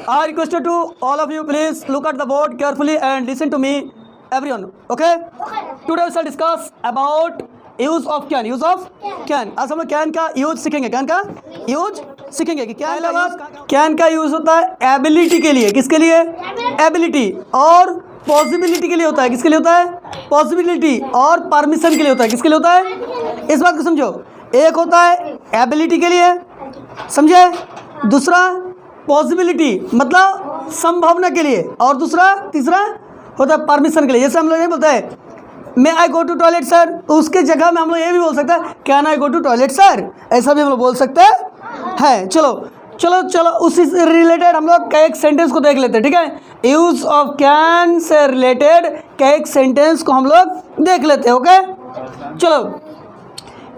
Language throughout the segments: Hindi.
I request to all of you, please look at the board carefully and listen to me, everyone. Okay? Today we shall discuss about use of can. Use of can. आज हम लोग can का यूज सीखेंगे. can का यूज सीखेंगे कि क्या है. can का यूज होता है एबिलिटी के लिए. किसके लिए? एबिलिटी. और पॉसिबिलिटी के लिए होता है. किसके लिए होता है? पॉसिबिलिटी. और परमिशन के लिए होता है. किसके लिए होता है? इस बात को समझो. एक होता है एबिलिटी के लिए, समझे. दूसरा पॉसिबिलिटी मतलब संभावना के लिए, और दूसरा तीसरा होता है परमिशन के लिए. जैसे हम लोग नहीं बोलते हैं मैं आई गो टू टॉयलेट सर, तो उसके जगह में हम लोग ये भी बोल सकते हैं can I go to toilet sir. ऐसा भी हम लोग बोल सकते हैं. चलो चलो चलो उसी से रिलेटेड हम लोग कई एक सेंटेंस को देख लेते हैं. ठीक है, use of can say related कई एक सेंटेंस को हम लोग देख लेते हैं. ओके, चलो.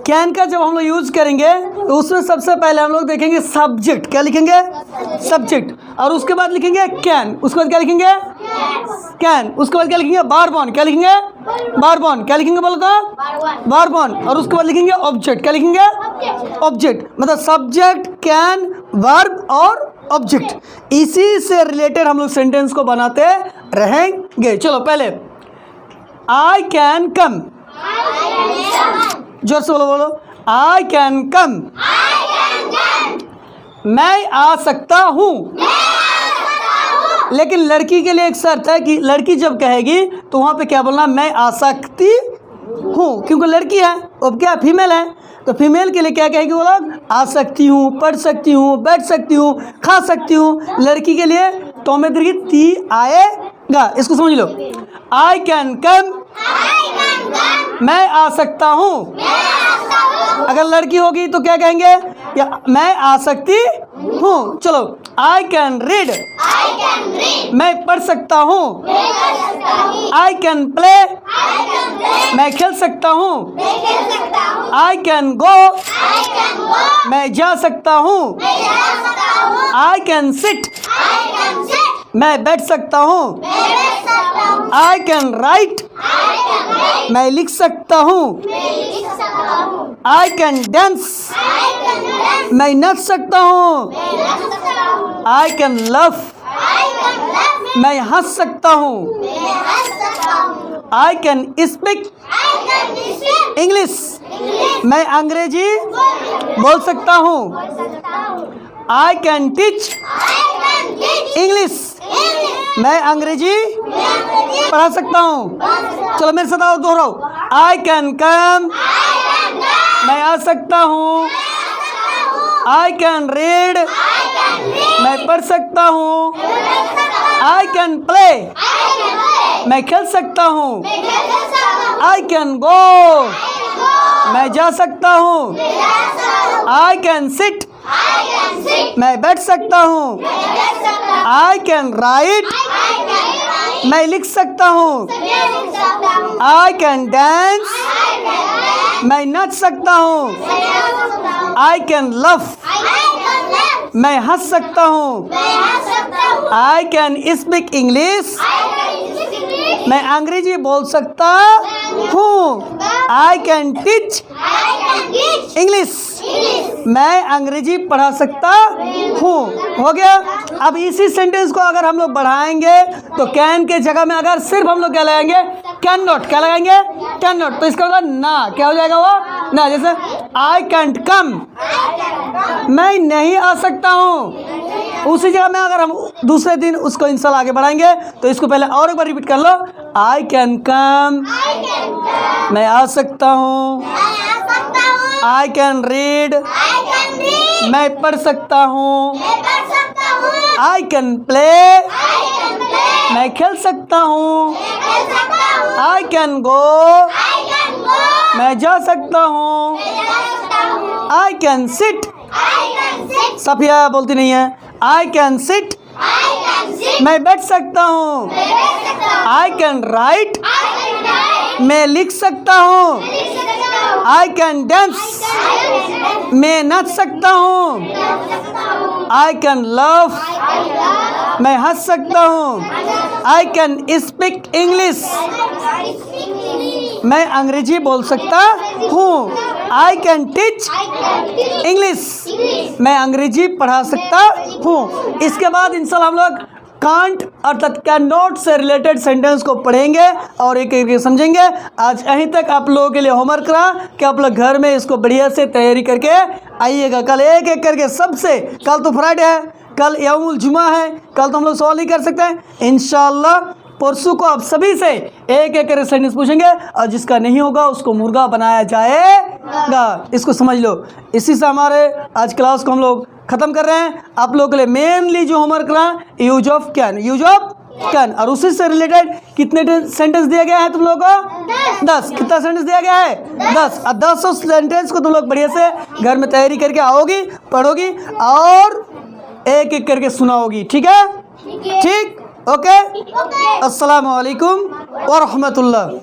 कैन का जब हम लोग यूज करेंगे तो उसमें सबसे पहले हम लोग देखेंगे सब्जेक्ट. क्या लिखेंगे? सब्जेक्ट. और उसके बाद लिखेंगे कैन. उसके बाद क्या लिखेंगे? कैन. उसके बाद क्या लिखेंगे? बारबॉन. क्या लिखेंगे? बारबॉन. क्या लिखेंगे बोलो तो? बारबॉन. और उसके बाद लिखेंगे ऑब्जेक्ट. क्या लिखेंगे? ऑब्जेक्ट. मतलब सब्जेक्ट, कैन, वर्ब और ऑब्जेक्ट. इसी से रिलेटेड हम लोग सेंटेंस को बनाते रहेंगे. चलो पहले आई कैन कम. जोर से बोलो बोलो. I can come. मैं आ सकता हूँ. लेकिन लड़की के लिए एक शर्त है कि लड़की जब कहेगी तो वहाँ पे क्या बोलना? मैं आ सकती हूँ, क्योंकि लड़की है. अब क्या फीमेल है तो फीमेल के लिए क्या कहेगी वो लोग? आ सकती हूँ, पढ़ सकती हूँ, बैठ सकती हूँ, खा सकती हूँ. लड़की के लिए तो में दीर्घ ती आएगा. इसको समझ लो. आई कैन कम, मैं आ सकता हूँ. अगर लड़की होगी तो क्या कहेंगे? या मैं आ सकती हूँ. चलो आई कैन रीड, मैं पढ़ सकता हूँ. आई कैन प्ले, मैं खेल सकता हूँ. आई कैन गो, मैं जा सकता हूँ. आई कैन सिट, मैं बैठ सकता हूँ. आई कैन राइट, मैं लिख सकता हूँ. आई कैन डांस, मैं नाच सकता हूँ. आई कैन लव, मैं हंस सकता हूँ. आई कैन स्पीक इंग्लिश, मैं अंग्रेजी बोल सकता हूँ. आई कैन टीच इंग्लिश, मैं अंग्रेजी पढ़ा सकता हूँ. चलो मेरे साथ आओ, दोहराओ. आई कैन कम, मैं आ सकता हूँ. आई कैन रीड, मैं पढ़ सकता हूँ. आई कैन प्ले, मैं खेल सकता हूँ. आई कैन गो, मैं जा सकता हूँ. आई कैन सिट, मैं बैठ सकता हूँ. आई कैन राइट, मैं लिख सकता हूँ. आई कैन डांस, मैं नाच सकता हूँ. आई कैन लव, मैं हंस सकता हूँ. आई कैन स्पीक इंग्लिश, मैं अंग्रेजी बोल सकता हूँ. आई कैन टीच इंग्लिश, मैं अंग्रेजी पढ़ा सकता हूँ. हो गया. अब इसी सेंटेंस को अगर हम लोग बढ़ाएंगे तो कैन के जगह में अगर सिर्फ हम लोग क्या लगाएंगे? Can not. क्या लगाएंगे? Can not. तो इसका मतलब ना क्या हो जाएगा? वो ना. जैसे आई कैंट कम, मैं नहीं आ सकता हूँ. उसी जगह में अगर हम दूसरे दिन उसको इंसान आगे बढ़ाएंगे तो इसको पहले और एक बार रिपीट कर लो. आई कैन कम, मैं आ सकता हूँ. आई कैन रीड, मैं पढ़ सकता हूँ. आई कैन प्ले, मैं खेल सकता हूँ. आई कैन गो, मैं जा सकता हूँ. आई कैन सिट, सफिया बोलती नहीं है. आई कैन सिट, मैं बैठ सकता हूँ. आई कैन राइट, मैं लिख सकता हूँ. आई कैन डांस, मैं नाच सकता हूँ. आई कैन लव, मैं हंस सकता हूँ. आई कैन स्पीक इंग्लिश, मैं अंग्रेजी बोल सकता हूँ। आई कैन टीच इंग्लिश, मैं अंग्रेजी पढ़ा सकता हूँ। इसके बाद इंशाल्लाह हम लोग कांट अर्थात कैन नॉट से रिलेटेड सेंटेंस को पढ़ेंगे और एक एक समझेंगे। आज यहीं तक आप लोगों के लिए होमवर्क रहा कि आप लोग घर में इसको बढ़िया से तैयारी करके आइएगा। कल एक एक करके सबसे, कल तो फ्राइडे है, कल यौमुल जुमा है, कल तो हम लोग सवाल नहीं कर सकते हैं। इंशाल्लाह परसों को आप सभी से एक एक करके सेंटेंस पूछेंगे और जिसका नहीं होगा उसको मुर्गा बनाया जाएगा। इसको समझ लो। इसी से हमारे आज क्लास को हम लोग ख़त्म कर रहे हैं। आप लोगों के लिए मेनली जो होमवर्क रहा use of can, use of can, और उसी से रिलेटेड कितने सेंटेंस दिया गया है तुम लोगों को? 10। कितना सेंटेंस दिया गया है? 10। और 10 सेंटेंस को तुम लोग बढ़िया से घर में तैयारी करके आओगी, पढ़ोगी और एक एक करके सुनाओगी। ठीक है? ठीक, ओके। अस्सलामु अलैकुम व रहमतुल्लाह।